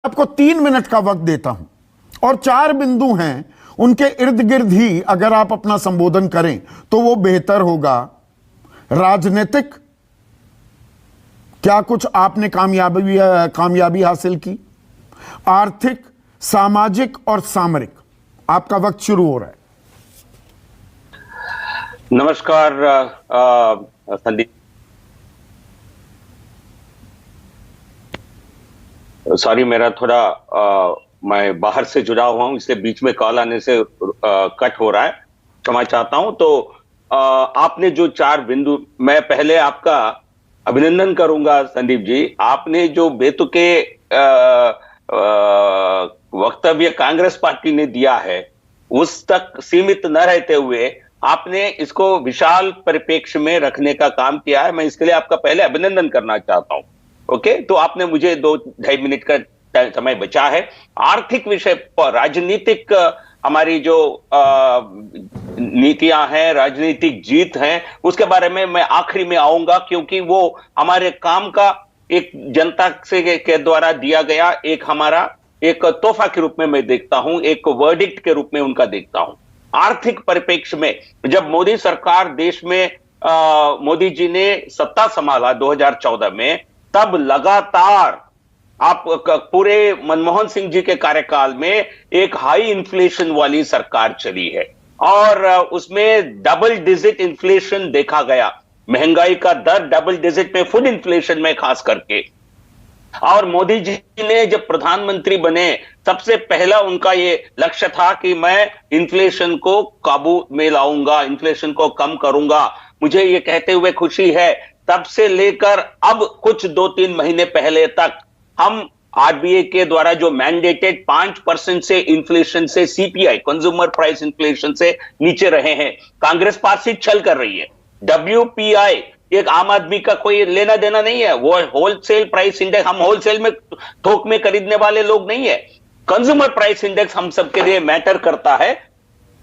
आपको 3 मिनट का वक्त देता हूं और 4 बिंदु हैं, उनके इर्द गिर्द ही अगर आप अपना संबोधन करें तो वो बेहतर होगा। राजनीतिक, क्या कुछ आपने कामयाबी हासिल की? आर्थिक, सामाजिक और सामरिक। आपका वक्त शुरू हो रहा है। नमस्कार संदीप। सॉरी, मेरा थोड़ा मैं बाहर से जुड़ा हुआ हूं, इसलिए बीच में कॉल आने से कट हो रहा है, क्षमा चाहता हूं। तो आपने जो 4 बिंदु, मैं पहले आपका अभिनंदन करूंगा संदीप जी। आपने जो बेतुके वक्तव्य कांग्रेस पार्टी ने दिया है उस तक सीमित न रहते हुए आपने इसको विशाल परिप्रेक्ष्य में रखने का काम किया है। मैं इसके लिए आपका पहले अभिनंदन करना चाहता हूं। ओके, तो आपने मुझे 2-2.5 मिनट का समय बचा है। आर्थिक विषय पर राजनीतिक हमारी जो नीतियां हैं, राजनीतिक जीत हैं, उसके बारे में मैं आखिरी में आऊंगा, क्योंकि वो हमारे काम का एक जनता से के द्वारा दिया गया एक हमारा एक तोहफा के रूप में मैं देखता हूं, एक वर्डिक्ट के रूप में उनका देखता हूं। आर्थिक परिप्रेक्ष्य में जब मोदी सरकार देश में मोदी जी ने सत्ता संभाला 2014 में, तब लगातार आप पूरे मनमोहन सिंह जी के कार्यकाल में एक हाई इन्फ्लेशन वाली सरकार चली है और उसमें डबल डिजिट इन्फ्लेशन देखा गया। महंगाई का दर डबल डिजिट में, फुल इन्फ्लेशन में खास करके। और मोदी जी ने जब प्रधानमंत्री बने, सबसे पहला उनका ये लक्ष्य था कि मैं इन्फ्लेशन को काबू में लाऊंगा, इन्फ्लेशन को कम करूंगा। मुझे ये कहते हुए खुशी है, तब से लेकर अब कुछ 2-3 महीने पहले तक हम आरबीआई के द्वारा जो मैंडेटेड 5% से इन्फ्लेशन से सीपीआई, कंज्यूमर प्राइस इन्फ्लेशन से नीचे रहे हैं। कांग्रेस पार्टी छल कर रही है। डब्ल्यूपीआई एक आम आदमी का कोई लेना देना नहीं है, वो होलसेल प्राइस इंडेक्स, हम होलसेल में थोक में खरीदने वाले लोग नहीं है। कंज्यूमर प्राइस इंडेक्स हम सबके लिए मैटर करता है।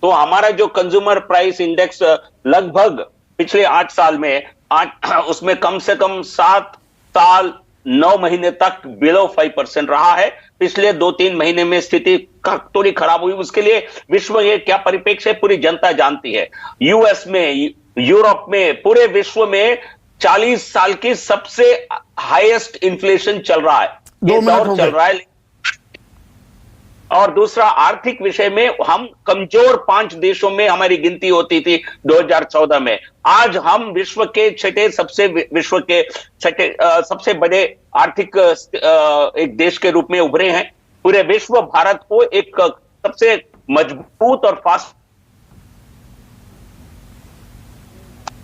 तो हमारा जो कंज्यूमर प्राइस इंडेक्स लगभग पिछले 8 साल में उसमें कम से कम 7 साल 9 महीने तक बिलो 5% रहा है। पिछले 2-3 महीने में स्थिति थोड़ी खराब हुई। उसके लिए विश्व ये क्या परिप्रेक्ष्य है पूरी जनता जानती है। यूएस में, यूरोप में, पूरे विश्व में 40 साल की सबसे हाईएस्ट इन्फ्लेशन चल रहा है, ये दौर चल रहा है। और दूसरा, आर्थिक विषय में हम कमजोर 5 देशों में हमारी गिनती होती थी 2014 में। आज हम विश्व के सबसे बड़े आर्थिक एक देश के रूप में उभरे हैं। पूरे विश्व भारत को एक सबसे मजबूत और फास्ट।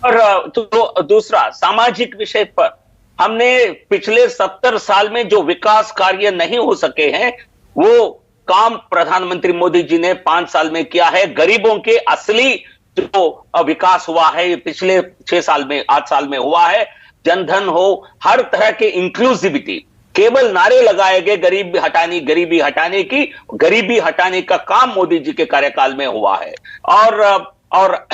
और तो दूसरा, सामाजिक विषय पर हमने पिछले 70 साल में जो विकास कार्य नहीं हो सके हैं, वो काम प्रधानमंत्री मोदी जी ने 5 साल में किया है। गरीबों के असली जो विकास हुआ है पिछले 6 साल में, 8 साल में हुआ है। जनधन हो, हर तरह के इंक्लूसिविटी, केवल नारे लगाए गए गरीबी हटाने की, गरीबी हटाने का काम मोदी जी के कार्यकाल में हुआ है। और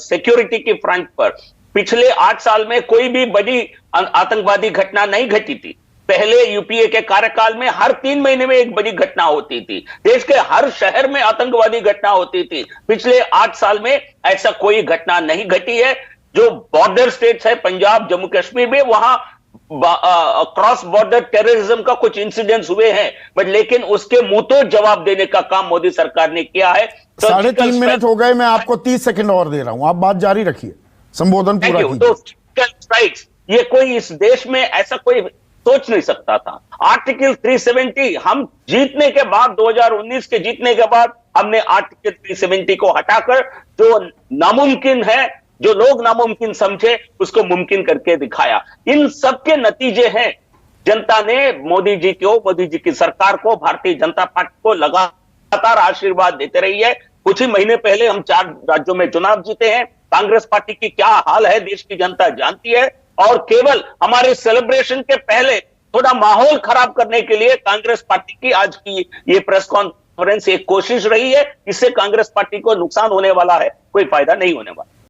सिक्योरिटी के फ्रंट पर पिछले 8 साल में कोई भी बड़ी आतंकवादी घटना नहीं घटी थी। पहले यूपीए के कार्यकाल में हर 3 महीने में एक बड़ी घटना होती थी, देश के हर शहर में आतंकवादी घटना होती थी। पिछले 8 साल में ऐसा कोई घटना नहीं घटी है। जो बॉर्डर स्टेट्स है, पंजाब, जम्मू कश्मीर में, वहां क्रॉस बॉर्डर टेररिज्म का कुछ इंसिडेंट्स हुए हैं, बट लेकिन उसके मुंह तो जवाब देने का काम मोदी सरकार ने किया है। 3.5 मिनट हो गए, मैं आपको 30 सेकंड और दे रहा हूं, आप बात जारी रखिए, संबोधन पूरा कीजिए। ये कोई इस देश में ऐसा कोई सोच नहीं सकता था। आर्टिकल 370 हम जीतने के बाद, 2019 के जीतने के बाद, हमने आर्टिकल 370 को हटाकर जो नामुमकिन है, जो लोग नामुमकिन समझे, उसको मुमकिन करके दिखाया। इन सबके नतीजे हैं। जनता ने मोदी जी की सरकार को, भारतीय जनता पार्टी को लगातार आशीर्वाद देते रही है। कुछ ही महीने पहले हम 4 राज्यों में चुनाव जीते हैं। कांग्रेस पार्टी की क्या हाल है देश की जनता जानती है। और केवल हमारे सेलिब्रेशन के पहले थोड़ा माहौल खराब करने के लिए कांग्रेस पार्टी की आज की ये प्रेस कॉन्फ्रेंस एक कोशिश रही है। इससे कांग्रेस पार्टी को नुकसान होने वाला है, कोई फायदा नहीं होने वाला।